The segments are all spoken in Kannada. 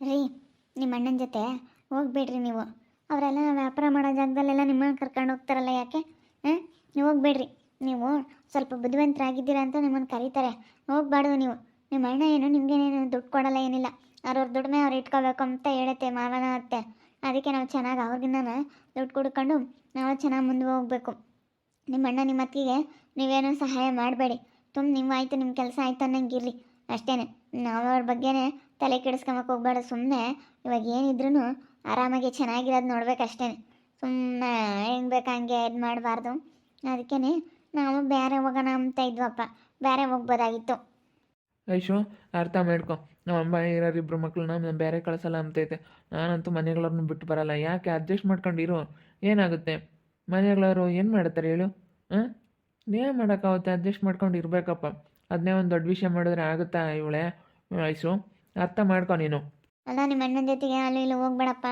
ರೀ, ನಿಮ್ಮ ಅಣ್ಣನ ಜೊತೆ ಹೋಗ್ಬೇಡ್ರಿ ನೀವು. ಅವರೆಲ್ಲ ವ್ಯಾಪಾರ ಮಾಡೋ ಜಾಗದಲ್ಲೆಲ್ಲ ನಿಮ್ಮನ್ನ ಕರ್ಕೊಂಡು ಹೋಗ್ತಾರಲ್ಲ, ಯಾಕೆ ಹಾಂ? ನೀವು ಹೋಗ್ಬೇಡ್ರಿ. ನೀವು ಸ್ವಲ್ಪ ಬುದ್ಧಿವಂತರಾಗಿದ್ದೀರಾ ಅಂತ ನಿಮ್ಮನ್ನು ಕರೀತಾರೆ. ಹೋಗ್ಬಾರ್ದು ನೀವು. ನಿಮ್ಮ ಅಣ್ಣ ಏನು ನಿಮಗೇನೇನು ದುಡ್ಡು ಕೊಡಲ್ಲ, ಏನಿಲ್ಲ. ಅವ್ರವ್ರ ದುಡಿಮೆ ಅವ್ರು ಇಟ್ಕೋಬೇಕು ಅಂತ ಹೇಳುತ್ತೆ ಮಾವನ ಅತ್ತೆ. ಅದಕ್ಕೆ ನಾವು ಚೆನ್ನಾಗಿ ಅವ್ರಿಗಿನ್ನ ದುಡ್ಡು ಕುಡ್ಕೊಂಡು ನಾವು ಚೆನ್ನಾಗಿ ಮುಂದೆ ಹೋಗ್ಬೇಕು. ನಿಮ್ಮ ಅಣ್ಣ ನಿಮ್ಮ ಅತ್ತಿಗೆ ನೀವೇನೋ ಸಹಾಯ ಮಾಡಬೇಡಿ. ನಿಮ್ಮ ಆಯಿತು, ನಿಮ್ಮ ಕೆಲಸ ಆಯಿತು ಅನ್ನಂಗಿರ್ರಿ ಅಷ್ಟೇ. ನಾವು ಅವ್ರ ಬಗ್ಗೆನೇ ತಲೆ ಕೆಡಿಸ್ಕೊಂಬಕ್ಕೆ ಹೋಗ್ಬೇಡ. ಸುಮ್ಮನೆ ಇವಾಗ ಏನಿದ್ರು ಆರಾಮಾಗಿ ಚೆನ್ನಾಗಿರೋದು ನೋಡ್ಬೇಕಷ್ಟೇ. ಸುಮ್ಮನೆ ಹೆಂಗೆ ಬೇಕು ಹಂಗೆ ಇದು ಮಾಡಬಾರ್ದು. ಅದಕ್ಕೇ ನಾವು ಬೇರೆ ಹೋಗೋಣ ಅಂತ ಇದ್ವಪ್ಪ, ಬೇರೆ ಹೋಗ್ಬೋದಾಗಿತ್ತು. ಐಶು, ಅರ್ಥ ಮಾಡ್ಕೊ. ನಮ್ಮ ಅಮ್ಮ ಇರೋರು ಇಬ್ಬರು ಮಕ್ಕಳನ್ನ ನಾನು ಬೇರೆ ಕಳಿಸಲ್ಲ ಅಂತೈತೆ. ನಾನಂತೂ ಮನೆಗಳವ್ರನ್ನ ಬಿಟ್ಟು ಬರಲ್ಲ. ಯಾಕೆ ಅಡ್ಜಸ್ಟ್ ಮಾಡ್ಕೊಂಡಿರು, ಏನಾಗುತ್ತೆ? ಮನೆಗಳವರು ಏನು ಮಾಡ್ತಾರೆ ಹೇಳು? ಹಾಂ, ಏನು ಮಾಡೋಕ್ಕಾಗುತ್ತೆ? ಅಡ್ಜಸ್ಟ್ ಮಾಡ್ಕೊಂಡು ಇರಬೇಕಪ್ಪ. ಅದನ್ನೇ ಒಂದು ದೊಡ್ಡ ವಿಷಯ ಮಾಡಿದ್ರೆ ಆಗುತ್ತಾ ಇವಳೆ? ಐಶು, ಅರ್ಥ ಮಾಡ್ಕೊ ನೀನು. ಅಲ್ಲ, ನಿಮ್ಮ ಅಣ್ಣನ ಜೊತೆಗೆ ಅಲ್ಲಿ ಇಲ್ಲಿ ಹೋಗ್ಬೇಡಪ್ಪ.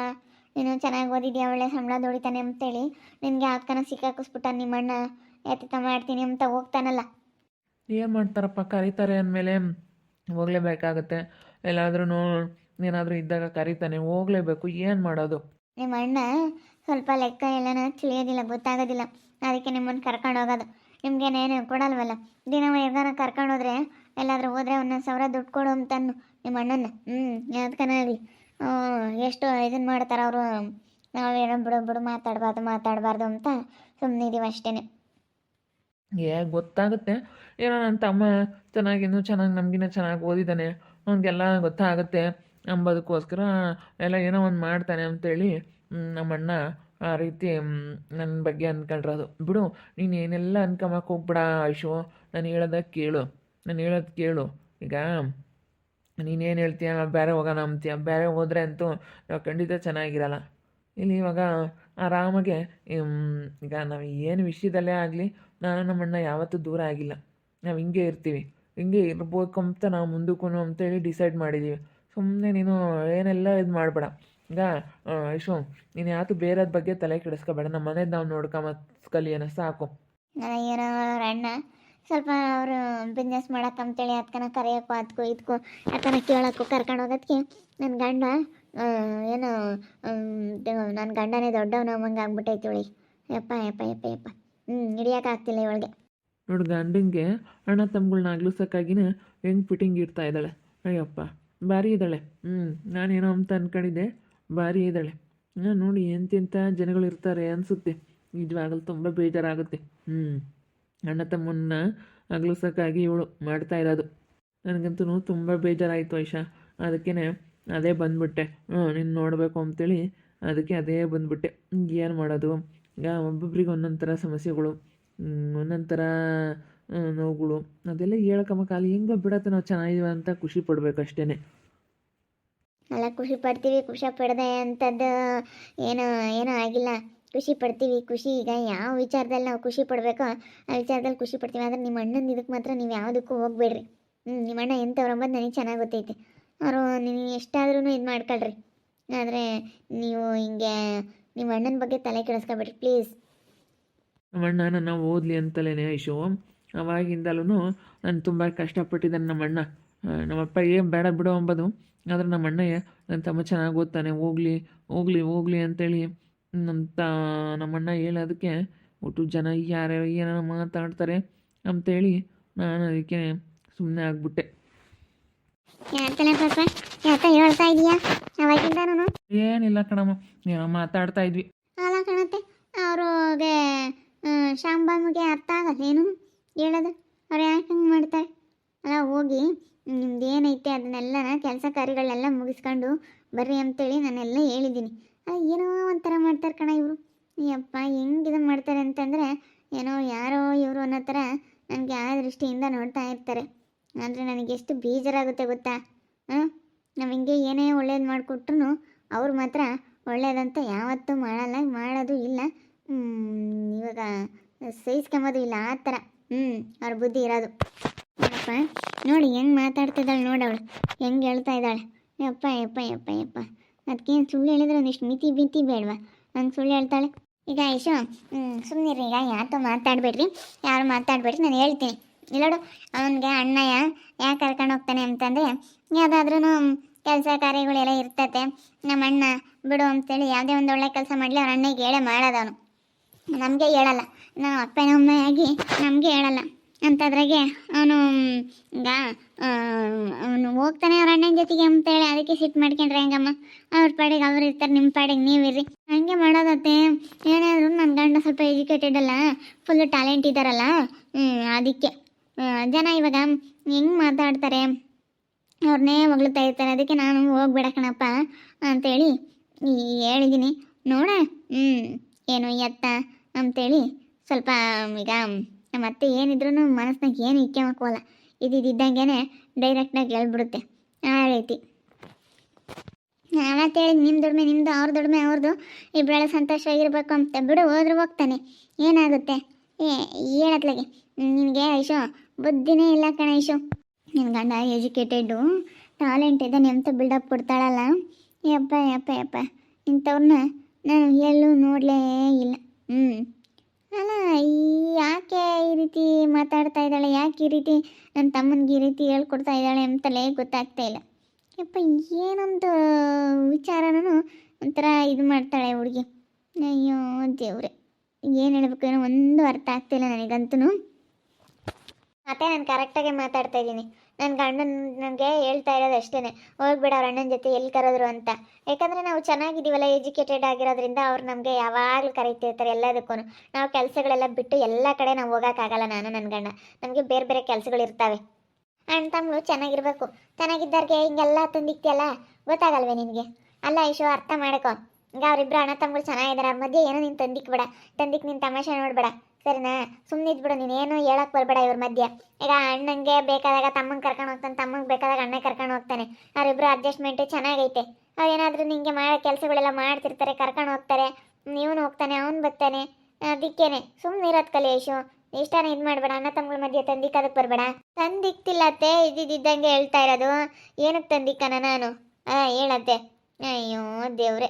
ನೀನು ಚೆನ್ನಾಗಿ ಓದಿದ್ಯಾ, ಒಳ್ಳೆ ಸಂಬಳ ದುಡಿತಾನೆ ಅಂತೇಳಿ ನಿನಗೆ ಯಾಕನ ಸಿಕ್ಕಾಕಿಸ್ಬಿಟ್ಟ ನಿಮ್ಮ ಅಣ್ಣ. ಎತ್ತಿತ ಮಾಡ್ತೀನಿ ಅಂತ ಹೋಗ್ತಾನಲ್ಲ. ಏನು ಮಾಡ್ತಾರಪ್ಪ, ಕರೀತಾರೆ ಅಂದಮೇಲೆ ಹೋಗಲೇಬೇಕಾಗತ್ತೆ. ಎಲ್ಲಾದ್ರೂ ಏನಾದರೂ ಇದ್ದಾಗ ಕರೀತಾನೆ, ಹೋಗಲೇಬೇಕು. ಏನು ಮಾಡೋದು? ನಿಮ್ಮ ಅಣ್ಣ ಸ್ವಲ್ಪ ಲೆಕ್ಕ ಎಲ್ಲನ ತಿಳಿಯೋದಿಲ್ಲ, ಗೊತ್ತಾಗೋದಿಲ್ಲ. ಅದಕ್ಕೆ ನಿಮ್ಮನ್ನು ಕರ್ಕೊಂಡು ಹೋಗೋದು. ನಿಮ್ಗೇನೇನು ಕೊಡಲ್ವಲ್ಲ. ದಿನ ಎಗಾರ ಕರ್ಕೊಂಡು ಹೋದ್ರೆ ಎಲ್ಲಾದರೂ ಹೋದರೆ 1,000 ದುಡ್ಡು ಕೊಡು ಅಂತನ್ನು ನಿಮ್ಮ ಅಣ್ಣನ. ಯಾವ್ದಕ್ಕನಾಗಲಿ ಎಷ್ಟು ಇದನ್ನು ಮಾಡ್ತಾರೆ ಅವರು. ನಾವೇನೋ ಬಿಡು ಬಿಡು ಮಾತಾಡಬಾರ್ದು ಅಂತ ಸುಮ್ಮನೆ ಇದೀವಿ ಅಷ್ಟೇ. ಗೊತ್ತಾಗುತ್ತೆ. ಏನೋ ನನ್ನ ತಮ್ಮ ಇನ್ನೂ ಚೆನ್ನಾಗಿ ನಮಗಿನ್ನ ಚೆನ್ನಾಗಿ ಓದಿದ್ದಾನೆ, ಅವನಿಗೆಲ್ಲ ಗೊತ್ತಾಗುತ್ತೆ ಅಂಬೋದಕ್ಕೋಸ್ಕರ ಎಲ್ಲ ಏನೋ ಒಂದು ಮಾಡ್ತಾನೆ ಅಂತೇಳಿ ನಮ್ಮಣ್ಣ ಆ ರೀತಿ ನನ್ನ ಬಗ್ಗೆ ಅಂದ್ಕೊಂಡಿರೋದು. ಬಿಡು, ನೀನು ಏನೆಲ್ಲ ಅನ್ಕೊಂಬಕ್ಕೆ ಹೋಗ್ಬಿಡ ಐಶು. ನಾನು ಹೇಳೋದು ಕೇಳು. ಈಗ ನೀನೇನು ಹೇಳ್ತೀಯ, ಬೇರೆ ಹೋಗೋಣ ಅಂತೀಯ. ಬೇರೆ ಹೋದರೆ ಅಂತೂ ನಾವು ಖಂಡಿತ ಚೆನ್ನಾಗಿರಲ್ಲ. ಇಲ್ಲಿ ಇವಾಗ ಆರಾಮಾಗೆ ಈಗ ನಾವು ಏನು ವಿಷಯದಲ್ಲೇ ಆಗಲಿ, ನಾನು ನಮ್ಮಣ್ಣ ಯಾವತ್ತೂ ದೂರ ಆಗಿಲ್ಲ. ನಾವು ಹಿಂಗೆ ಇರ್ತೀವಿ, ಹಿಂಗೆ ಇರ್ಬೇಕು ಅಂತ ನಾವು ಮುಂದಕ್ಕೂ ಅಂತೇಳಿ ಡಿಸೈಡ್ ಮಾಡಿದ್ದೀವಿ. ಸುಮ್ಮನೆ ನೀನು ಏನೆಲ್ಲ ಇದು ಮಾಡಬೇಡ. ಈಗ ಐಶು, ನೀನು ಯಾವತ್ತೂ ಬೇರೆದ ಬಗ್ಗೆ ತಲೆ ಕೆಡಿಸ್ಕೋಬೇಡ. ನಮ್ಮ ಮನೇದು ನಾವು ನೋಡ್ಕೊಂಬತ್ತು ಕಲಿಯೋಣ ಸಾಕು. ಏನೋ ಅವ್ರ ಅಣ್ಣ ಸ್ವಲ್ಪ ಅವರು ಬಿಸ್ನೆಸ್ ಮಾಡಕ್ಕಂತೇಳಿ ಅದಕ್ಕನ ಕರೆಯೋಕ್ಕೋ ಅದಕ್ಕೂ ಇದಕ್ಕೂ ಯಾಕನ ಕೇಳೋಕ್ಕೂ ಕರ್ಕೊಂಡು ಹೋಗೋದಕ್ಕೆ ನನ್ನ ಗಂಡ ಏನು ನನ್ನ ಗಂಡನೇ ದೊಡ್ಡವನು ಅಮ್ಮಂಗೆ ಆಗ್ಬಿಟ್ಟೈತಿ ಇವಳಿಗೆ. ಯಪ್ಪ ಯಪ್ಪ ಯಪ್ಪ ಯಪ್ಪ ಹಿಡಿಯೋಕ್ಕಾಗ್ತಿಲ್ಲ ಇವಳಿಗೆ. ನೋಡು, ಗಂಡಂಗೆ ಅಣ್ಣ ತಮ್ಮಗಳ್ನ ಅಗ್ಲಿಸೋಕ್ಕಾಗಿನೇ ಹೆಂಗೆ ಫಿಟ್ಟಿಂಗ್ ಇಡ್ತಾ ಇದ್ದಾಳೆ. ಅಯ್ಯಪ್ಪ, ಭಾರಿ ಇದ್ದಾಳೆ. ನಾನೇನೋ ಅಂತ ಅಂದ್ಕೊಂಡಿದ್ದೆ, ಭಾರಿ ಇದ್ದಾಳೆ. ನೋಡಿ ಎಂತೆಂಥ ಜನಗಳು ಇರ್ತಾರೆ ಅನಿಸುತ್ತೆ. ನಿಜವಾಗಲೂ ತುಂಬ ಬೇಜಾರಾಗುತ್ತೆ. ಅಣ್ಣ ತಮ್ಮನ್ನ ಅಗ್ಲಿಸೋಕ್ಕಾಗಿ ಇವಳು ಮಾಡ್ತಾ ಇರೋದು. ನನಗಂತೂ ತುಂಬ ಬೇಜಾರಾಯಿತು ಐಶಾ. ಅದಕ್ಕೇ ಅದೇ ಬಂದುಬಿಟ್ಟೆ. ನೀನು ನೋಡಬೇಕು ಅಂತೇಳಿ ಅದಕ್ಕೆ ಅದೇ ಬಂದುಬಿಟ್ಟೆ. ಏನು ಮಾಡೋದು? ಈಗ ಒಬ್ಬೊಬ್ರಿಗೆ ಒಂದೊಂದು ಥರ ಸಮಸ್ಯೆಗಳು, ಒಂದೊಂದು ಥರ ನೋವುಗಳು, ಅದೆಲ್ಲ ಹೇಳ್ಕೊಂಬಕ್ಕಾಗಲಿ. ಹೆಂಗೋ ಬಿಡತ್ತೆ, ನಾವು ಚೆನ್ನಾಗಿದ್ದೀವಿ ಅಂತ ಖುಷಿ ಪಡಬೇಕಷ್ಟೇ. ಅಲ್ಲ, ಖುಷಿ ಪಡ್ತೀವಿ. ಖುಷಿ ಪಡದೆ ಅಂಥದ್ದು ಏನೂ ಆಗಿಲ್ಲ. ಖುಷಿ ಪಡ್ತೀವಿ. ಖುಷಿ ಈಗ ಯಾವ ವಿಚಾರದಲ್ಲಿ ನಾವು ಖುಷಿ ಪಡಬೇಕೋ ಆ ವಿಚಾರದಲ್ಲಿ ಖುಷಿ ಪಡ್ತೀವಿ. ಆದರೆ ನಿಮ್ಮ ಅಣ್ಣನ ಇದಕ್ಕೆ ಮಾತ್ರ ನೀವು ಯಾವುದಕ್ಕೂ ಹೋಗ್ಬೇಡ್ರಿ. ನಿಮ್ಮ ಅಣ್ಣ ಎಂಥವ್ರಂಬದು ನನಗೆ ಚೆನ್ನಾಗಿ ಗೊತ್ತೈತೆ. ಅವರು ನೀವು ಎಷ್ಟಾದ್ರೂ ಇದು ಮಾಡ್ಕೊಳ್ರಿ. ಆದರೆ ನೀವು ಹಿಂಗೆ ನಿಮ್ಮ ಅಣ್ಣನ ಬಗ್ಗೆ ತಲೆ ಕೆಡಿಸ್ಕೊಬೇಡ್ರಿ ಪ್ಲೀಸ್. ನಮ್ಮ ಅಣ್ಣ ನನ್ನ ಓದಲಿ ಅಂತಲೇ ಐಶು, ಅವಾಗಿಂದಲೂ ನಾನು ತುಂಬ ಕಷ್ಟಪಟ್ಟಿದ್ದಾನೆ ನಮ್ಮ ಅಣ್ಣ. ನಮ್ಮಪ್ಪ ಏನು ಬೇಡ ಬಿಡೋ ಅಂಬೋದು. ಆದರೆ ನಮ್ಮ ಅಣ್ಣಯ್ಯ ನನ್ನ ತಮ್ಮ ಚೆನ್ನಾಗಿ ಓದ್ತಾನೆ, ಹೋಗ್ಲಿ ಹೋಗ್ಲಿ ಹೋಗ್ಲಿ ಅಂತೇಳಿ ನಮ್ಮಣ್ಣ ಹೇಳೋದಕ್ಕೆ ಒಟ್ಟು ಜನ ಯಾರ್ಯಾರು ಏನಾರ ಮಾತಾಡ್ತಾರೆ ಅಂತೇಳಿ ನಾನು ಅದಕ್ಕೆ ಸುಮ್ಮನೆ ಆಗ್ಬಿಟ್ಟೆ. ಹೇಳ್ತಾ ಇದೀಯಾ ಅವಾಗಿಂದನೂ? ಏನಿಲ್ಲ ಕಣಮ್ಮ, ಏನೋ ಮಾತಾಡ್ತಾ ಇದ್ವಿ. ಅಲ್ಲ ಕಣತ್ತೆ, ಅವ್ರಿಗೆ ಶಾಂಬಾಮಿಗೆ ಅರ್ಥ ಆಗಲ್ಲ ಏನು ಹೇಳೋದು. ಅವ್ರು ಯಾಕೆ ಹಂಗೆ ಮಾಡ್ತಾರೆ? ಅಲ್ಲ, ಹೋಗಿ ನಿಮ್ದು ಏನೈತೆ ಅದನ್ನೆಲ್ಲ ಕೆಲಸ ಕಾರ್ಯಗಳನ್ನೆಲ್ಲ ಮುಗಿಸ್ಕೊಂಡು ಬರ್ರಿ ಅಂತೇಳಿ ನಾನೆಲ್ಲ ಹೇಳಿದ್ದೀನಿ. ಏನೋ ಒಂಥರ ಮಾಡ್ತಾರೆ ಕಣ ಇವರು. ಯಪ್ಪ, ಹೆಂಗೆ ಇದನ್ನು ಮಾಡ್ತಾರೆ ಅಂತಂದರೆ ಏನೋ ಯಾರೋ ಇವರು ಅನ್ನೋ ಥರ ನನಗೆ ಆ ದೃಷ್ಟಿಯಿಂದ ನೋಡ್ತಾ ಇರ್ತಾರೆ. ಅಂದರೆ ನನಗೆ ಎಷ್ಟು ಬೇಜಾರಾಗುತ್ತೆ ಗೊತ್ತಾ? ನಾವು ಹಿಂಗೆ ಏನೇ ಒಳ್ಳೇದು ಮಾಡಿಕೊಟ್ರು ಅವ್ರು ಮಾತ್ರ ಒಳ್ಳೇದಂತ ಯಾವತ್ತೂ ಮಾಡೋದು ಇಲ್ಲ. ಇವಾಗ ಸಹಿಸ್ಕೊಂಬೋದು ಇಲ್ಲ ಆ ಥರ. ಅವ್ರ ಬುದ್ಧಿ ಇರೋದು. ಯಪ್ಪ, ನೋಡಿ ಹೆಂಗೆ ಮಾತಾಡ್ತಿದ್ದಾಳೆ, ನೋಡವಳು ಹೆಂಗೆ ಹೇಳ್ತಾ ಇದ್ದಾಳೆ. ಯಪ್ಪ ಯಪ್ಪ ಯಪ್ಪ ಯಪ್ಪ, ಅದಕ್ಕೇನು ಸುಳ್ಳು ಹೇಳಿದ್ರೆ ಒಂದಿಷ್ಟು ಮಿತಿ ಬೇಡವಾ? ನಂಗೆ ಸುಳ್ಳು ಹೇಳ್ತಾಳೆ. ಈಗ ಐಶು, ಸುಮ್ಮನಿರಿ. ಈಗ ಯಾತೋ ಮಾತಾಡಬೇಡ್ರಿ, ಯಾರು ಮಾತಾಡಬೇಡ್ರಿ, ನಾನು ಹೇಳ್ತೀನಿ. ಇಲ್ಲೋಡು, ಅವನಿಗೆ ಅಣ್ಣ ಯಾಕೆ ಕರ್ಕೊಂಡು ಹೋಗ್ತಾನೆ ಅಂತಂದರೆ ಯಾವುದಾದ್ರೂ ಕೆಲಸ ಕಾರ್ಯಗಳೆಲ್ಲ ಇರ್ತತೆ. ನಮ್ಮ ಅಣ್ಣ ಬಿಡು ಅಂತೇಳಿ ಯಾವುದೇ ಒಂದು ಒಳ್ಳೆ ಕೆಲಸ ಮಾಡಲಿ ಅವ್ರ ಅಣ್ಣಗೆ ಹೇಳೇ ಮಾಡೋದವನು, ನಮಗೆ ಹೇಳಲ್ಲ. ನಾವು ಅಪ್ಪನಮ್ಮಯಾಗಿ ನಮಗೆ ಹೇಳಲ್ಲ ಅಂಥದ್ರಾಗೆ ಅವನು ಈಗ ಅವನು ಹೋಗ್ತಾನೆ ಅವ್ರ ಅಣ್ಣನ ಜೊತೆಗೆ ಅಂತೇಳಿ ಅದಕ್ಕೆ ಸಿಟ್ಟು ಮಾಡ್ಕೊಂಡ್ರೆ ಹೆಂಗಮ್ಮ? ಅವ್ರ ಪಾಡಿಗೆ ಅವ್ರು ಇರ್ತಾರೆ, ನಿಮ್ಮ ಪಾಡಿಗೆ ನೀವಿರ್ರಿ, ಹಂಗೆ ಮಾಡೋದತ್ತೆ. ಏನಾದರೂ ನನ್ನ ಗಂಡ ಸ್ವಲ್ಪ ಎಜುಕೇಟೆಡ್ ಅಲ್ಲ, ಫುಲ್ಲು ಟ್ಯಾಲೆಂಟ್ ಇದ್ದಾರಲ್ಲ, ಅದಕ್ಕೆ ಜನ ಇವಾಗ ಹೆಂಗೆ ಮಾತಾಡ್ತಾರೆ ಅವ್ರನ್ನೇ ಹೊಗಳ್ತಾ ಇರ್ತಾರೆ. ಅದಕ್ಕೆ ನಾನು ಹೋಗ್ಬೇಡ ಕಣಪ್ಪ ಅಂತೇಳಿ ಹೇಳಿದ್ದೀನಿ. ನೋಡ ಏನು ಎತ್ತ ಅಂತೇಳಿ ಸ್ವಲ್ಪ ಈಗ ನಮ್ಮ ಅತ್ತೆ ಏನಿದ್ರು ಮನಸ್ಸಿನಾಗ ಏನು ಇಕ್ಕೆಮಕ್ಕೋಲ್ಲ, ಇದ್ದಿದ್ದಂಗೆ ಡೈರೆಕ್ಟಾಗಿ ಹೇಳ್ಬಿಡುತ್ತೆ ಆ ರೀತಿ. ಅವತ್ತು ಹೇಳಿ ನಿಮ್ಮ ದುಡಿಮೆ ನಿಮ್ಮದು, ಅವ್ರ ದುಡಿಮೆ ಅವ್ರದ್ದು, ಇಬ್ಬರೆಲ್ಲ ಸಂತೋಷವಾಗಿರ್ಬೇಕು ಅಂತ. ಬಿಡು, ಹೋದ್ರೆ ಹೋಗ್ತಾನೆ, ಏನಾಗುತ್ತೆ ಹೇಳತ್ಲಾಗೆ. ನಿನಗೆ ಐಶು ಬುದ್ಧಿನೇ ಇಲ್ಲ ಕಣ ಐಶು. ನಿನ್ನ ಗಂಡ ಎಜುಕೇಟೆಡು, ಟ್ಯಾಲೆಂಟ್ ಇದ್ದಾನೆ ಅಂತ ಬಿಲ್ಡಪ್ ಕೊಡ್ತಾಳಲ್ಲ, ಯಪ್ಪ ಯಪ್ಪ ಯಪ್ಪ, ಇಂಥವ್ರನ್ನ ನಾನು ಎಲ್ಲೂ ನೋಡಲೇ ಇಲ್ಲ. ಅಲ್ಲ, ಯಾಕೆ ಈ ರೀತಿ ಮಾತಾಡ್ತಾ ಇದ್ದಾಳೆ, ಯಾಕೆ ಈ ರೀತಿ ನನ್ನ ತಮ್ಮನಿಗೆ ಈ ರೀತಿ ಹೇಳ್ಕೊಡ್ತಾ ಇದ್ದಾಳೆ ಅಂತಲೇ ಗೊತ್ತಾಗ್ತಾ ಇಲ್ಲ. ಯಪ್ಪ, ಏನೊಂದು ವಿಚಾರನೂ ಒಂಥರ ಇದು ಮಾಡ್ತಾಳೆ ಹುಡುಗಿ. ಅಯ್ಯೋ ದೇವ್ರೆ, ಏನು ಹೇಳ್ಬೇಕು ಏನೋ ಒಂದು ಅರ್ಥ ಆಗ್ತಿಲ್ಲ ನನಗಂತೂ. ಮತ್ತೆ ನಾನು ಕರೆಕ್ಟಾಗೆ ಮಾತಾಡ್ತಾ ಇದ್ದೀನಿ. ನನ್ನ ಗಂಡನ ನನಗೆ ಹೇಳ್ತಾ ಇರೋದು ಅಷ್ಟೇ, ಹೋಗ್ಬೇಡ ಅವ್ರ ಅಣ್ಣನ ಜೊತೆ ಎಲ್ಲಿ ಕರೆದ್ರು ಅಂತ. ಯಾಕಂದರೆ ನಾವು ಚೆನ್ನಾಗಿದ್ದೀವಲ್ಲ, ಎಜುಕೇಟೆಡ್ ಆಗಿರೋದ್ರಿಂದ ಅವ್ರು ನಮಗೆ ಯಾವಾಗಲೂ ಕರೀತಿರ್ತಾರೆ ಎಲ್ಲದಕ್ಕೂ. ನಾವು ಕೆಲಸಗಳೆಲ್ಲ ಬಿಟ್ಟು ಎಲ್ಲ ಕಡೆ ನಾವು ಹೋಗೋಕ್ಕಾಗಲ್ಲ, ನಾನು ನನ್ನ ಗಂಡ, ನಮಗೆ ಬೇರೆ ಬೇರೆ ಕೆಲಸಗಳಿರ್ತವೆ. ಅಣ್ಣ ತಮ್ಮಳು ಚೆನ್ನಾಗಿರ್ಬೇಕು, ಚೆನ್ನಾಗಿದ್ದಾರ್ಗೆ ಹಿಂಗೆಲ್ಲ ತಂದಿಕ್ತಿಯಲ್ಲ, ಗೊತ್ತಾಗಲ್ವೇ ನಿನಗೆ? ಅಲ್ಲ ಐಶು, ಅರ್ಥ ಮಾಡ್ಕೊ. ಈಗ ಅವರಿಬ್ಬರು ಅಣ್ಣ ತಮ್ಮಗಳು ಚೆನ್ನಾಗಿದ್ದಾರೆ, ಅವ್ರ ಮಧ್ಯೆ ಏನೋ ನೀನು ತಂದಿಕ್ಬೇಡ, ನೀನು ತಮಾಷೆ ನೋಡಬೇಡ, ಸರಿನಾ? ಸುಮ್ಮನೆ ಇದ್ಬಿಡು, ನೀನೇನು ಹೇಳಕ್ಕೆ ಬರಬೇಡ ಇವ್ರ ಮಧ್ಯೆ. ಈಗ ಅಣ್ಣಂಗೆ ಬೇಕಾದಾಗ ತಮ್ಮಂಗೆ ಕರ್ಕೊಂಡು ಹೋಗ್ತಾನೆ, ತಮ್ಮಂಗೆ ಬೇಕಾದಾಗ ಅಣ್ಣ ಕರ್ಕೊಂಡು ಹೋಗ್ತಾನೆ, ಅವರಿಬ್ಬರು ಅಡ್ಜಸ್ಟ್ಮೆಂಟು ಚೆನ್ನಾಗೈತೆ. ಅವೇನಾದರೂ ನಿಮಗೆ ಮಾಡೋ ಕೆಲಸಗಳೆಲ್ಲ ಮಾಡ್ತಿರ್ತಾರೆ, ಕರ್ಕೊಂಡು ಹೋಗ್ತಾರೆ, ಇವನು ಹೋಗ್ತಾನೆ, ಅವನು ಬರ್ತಾನೆ. ಅದಕ್ಕೇನೆ ಸುಮ್ಮನೆ ಇರೋದು ಕಲಿ ಐಶು, ಇಷ್ಟನೇ ಇದು ಮಾಡಬೇಡ. ಅಣ್ಣ ತಮ್ಮಗಳ ಮಧ್ಯೆ ತಂದಿಕ್ಕದಕ್ಕೆ ಬರಬೇಡ. ತಂದಿಕ್ತಿಲ್ಲತ್ತೆ, ಇದ್ದಿದ್ದಂಗೆ ಹೇಳ್ತಾ ಇರೋದು. ಏನಕ್ಕೆ ತಂದಿಕ್ಕನ ನಾನು? ಹೇಳತ್ತೆ. ಅಯ್ಯೋ ದೇವ್ರೆ,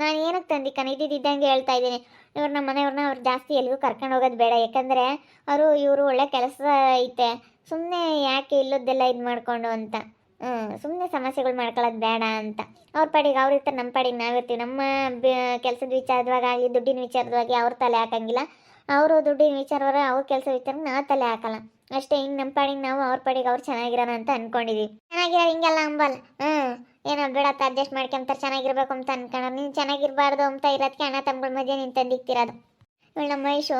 ನಾನು ಏನಕ್ಕೆ ತಂದಿಕ್ಕನ? ಇದ್ದಿದ್ದಂಗೆ ಹೇಳ್ತಾ ಇದ್ದೀನಿ. ಇವ್ರು ನಮ್ಮ ಮನೆಯವ್ರನ್ನ ಅವ್ರು ಜಾಸ್ತಿ ಎಲ್ಲಿಗೂ ಕರ್ಕೊಂಡು ಹೋಗೋದು ಬೇಡ, ಯಾಕಂದರೆ ಇವರು ಒಳ್ಳೆ ಕೆಲಸ ಐತೆ, ಸುಮ್ಮನೆ ಯಾಕೆ ಇಲ್ಲದ್ದೆಲ್ಲ ಇದು ಮಾಡಿಕೊಂಡು ಅಂತ. ಸುಮ್ಮನೆ ಸಮಸ್ಯೆಗಳು ಮಾಡ್ಕೊಳ್ಳೋದು ಬೇಡ ಅಂತ. ಅವ್ರ ಪಾಡಿಗೆ ಅವ್ರು ಇರ್ತಾರೆ, ನಮ್ಮ ಪಾಡಿಗೆ ನಾವಿರ್ತೀವಿ. ನಮ್ಮ ಕೆಲಸದ ವಿಚಾರದವಾಗಲಿ ದುಡ್ಡಿನ ವಿಚಾರದವಾಗಿ ಅವ್ರ ತಲೆ ಹಾಕಂಗಿಲ್ಲ, ಅವರು ದುಡ್ಡಿನ ವಿಚಾರವಾರ ಅವ್ರ ಕೆಲಸ ವಿಚಾರಕ್ಕೆ ನಾವು ತಲೆ ಹಾಕಲ್ಲ ಅಷ್ಟೇ. ಹಿಂಗೆ ನಮ್ಮ ಪಾಡಿಗೆ ನಾವು ಅವ್ರ ಪಾಡಿಗೆ ಅವ್ರು ಚೆನ್ನಾಗಿರೋಣ ಅಂತ ಅಂದ್ಕೊಂಡಿದ್ದೀವಿ. ಚೆನ್ನಾಗಿರೋ ಹಿಂಗೆಲ್ಲ ಅಂಬಲ್ಲ. ಏನೋ ಬಿಡತ್ತ ಅಡ್ಜಸ್ಟ್ ಮಾಡ್ಕೊಂತಾರೆ, ಚೆನ್ನಾಗಿರ್ಬೇಕು ಅಂತ ಅನ್ಕೊಳ್ಳೋರು. ನೀನು ಚೆನ್ನಾಗಿರಬಾರ್ದು ಅಂತ ಇರೋದಕ್ಕೆ ಅಣ್ಣ ತಮ್ಮಗಳ ಮಧ್ಯೆ ನೀನು ತಂದಿಕ್ತಿರೋದು. ಇವಳು ನಮ್ಮ ವಯಸ್ಸು,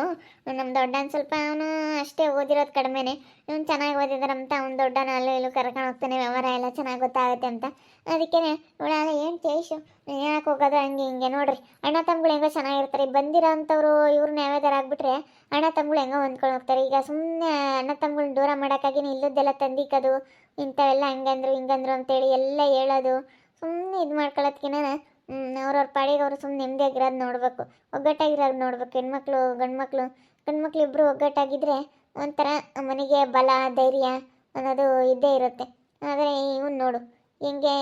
ನಮ್ಮ ದೊಡ್ಡನ ಸ್ವಲ್ಪ ಅವನು ಅಷ್ಟೇ ಓದಿರೋದು ಕಡಿಮೆನೆ, ಇವನು ಚೆನ್ನಾಗಿ ಓದಿದಾರಂತ ಅವ್ನು ದೊಡ್ಡನ ಅಲ್ಲೂ ಇಲ್ಲೂ ಕರ್ಕೊಂಡು ಹೋಗ್ತಾನೆ, ವ್ಯವಹಾರ ಎಲ್ಲ ಚೆನ್ನಾಗಿ ಗೊತ್ತಾಗುತ್ತೆ ಅಂತ. ಅದಕ್ಕೆ ಇವಳೆಲ್ಲ ಏನು ತೇಜು ಏನಕ್ಕೆ ಹೋಗೋದು ಹಂಗೆ ಹಿಂಗೆ. ನೋಡ್ರಿ, ಅಣ್ಣ ತಮ್ಮಗಳು ಹೆಂಗೋ ಚೆನ್ನಾಗಿರ್ತಾರೆ, ಬಂದಿರೋ ಅಂಥವ್ರು ಇವ್ರನ್ನ ಯಾವ್ದಾರು ಆಗ್ಬಿಟ್ರೆ ಅಣ್ಣ ತಮ್ಮಗಳು ಹೆಂಗೋ ಹೊಂದ್ಕೊಂಡು ಹೋಗ್ತಾರೆ. ಈಗ ಸುಮ್ಮನೆ ಅಣ್ಣ ತಮ್ಮಗಳನ್ನ ದೂರ ಮಾಡೋಕ್ಕಾಗಿ ಇಲ್ಲದ್ದೆಲ್ಲ ತಂದಿಕ್ಕೋದು, ಇಂಥವೆಲ್ಲ ಹಂಗಂದ್ರು ಹಿಂಗಂದ್ರು ಅಂತೇಳಿ ಎಲ್ಲ ಹೇಳೋದು, ಸುಮ್ಮನೆ ಇದು ಮಾಡ್ಕೊಳ್ಳೋದ್ಕಿನ ಅವ್ರವ್ರ ಪಾಡಿಗೆ ಅವರು ಸುಮ್ಮನೆ ನೆಮ್ಮದಿಯಾಗಿರೋದು ನೋಡಬೇಕು, ಒಗ್ಗಟ್ಟಾಗಿರೋದು ನೋಡ್ಬೇಕು. ಹೆಣ್ಮಕ್ಳು ಗಂಡ್ಮಕ್ಳು ಇಬ್ಬರು ಒಗ್ಗಟ್ಟಾಗಿದ್ದರೆ ಒಂಥರ ಮನೆಗೆ ಬಲ ಧೈರ್ಯ ಅನ್ನೋದು ಇದ್ದೇ ಇರುತ್ತೆ. ಆದರೆ ಇವನು ನೋಡು ಹೆಂಗೆ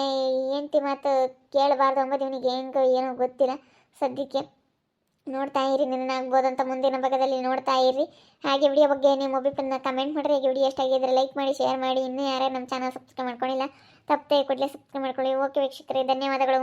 ಹೆಂಡ್ತಿ ಮಾತು ಕೇಳಬಾರ್ದು ಅಂಬೋದು ಇವನಿಗೆ ಹೆಂಗೆ ಏನೋ ಗೊತ್ತಿಲ್ಲ. ಸದ್ಯಕ್ಕೆ ನೋಡ್ತಾ ಇರಿ, ಆಗ್ಬೋದಂತ ಮುಂದಿನ ಭಾಗದಲ್ಲಿ ನೋಡ್ತಾ ಇರಿ. ಹಾಗೆ ವಿಡಿಯೋ ಬಗ್ಗೆ ನಿಮ್ಮ ಒಬ್ಬಿಬ್ಬರನ್ನ ಕಮೆಂಟ್ ಮಾಡಿರಿ. ಹಾಗೆ ವಿಡಿಯೋ ಎಷ್ಟಾಗಿದ್ದರೆ ಲೈಕ್ ಮಾಡಿ, ಶೇರ್ ಮಾಡಿ. ಇನ್ನೂ ಯಾರೇ ನಮ್ಮ ಚಾನಲ್ ಸಬ್ಸ್ಕ್ರೈಬ್ ಮಾಡ್ಕೊಂಡಿಲ್ಲ ತಪ್ಪದೆ ಕೂಡಲೇ ಸಬ್ಸ್ಕ್ರೈಬ್ ಮಾಡ್ಕೊಳ್ಳಿ. ಓಕೆ ವೀಕ್ಷಕರೇ, ಧನ್ಯವಾದಗಳು.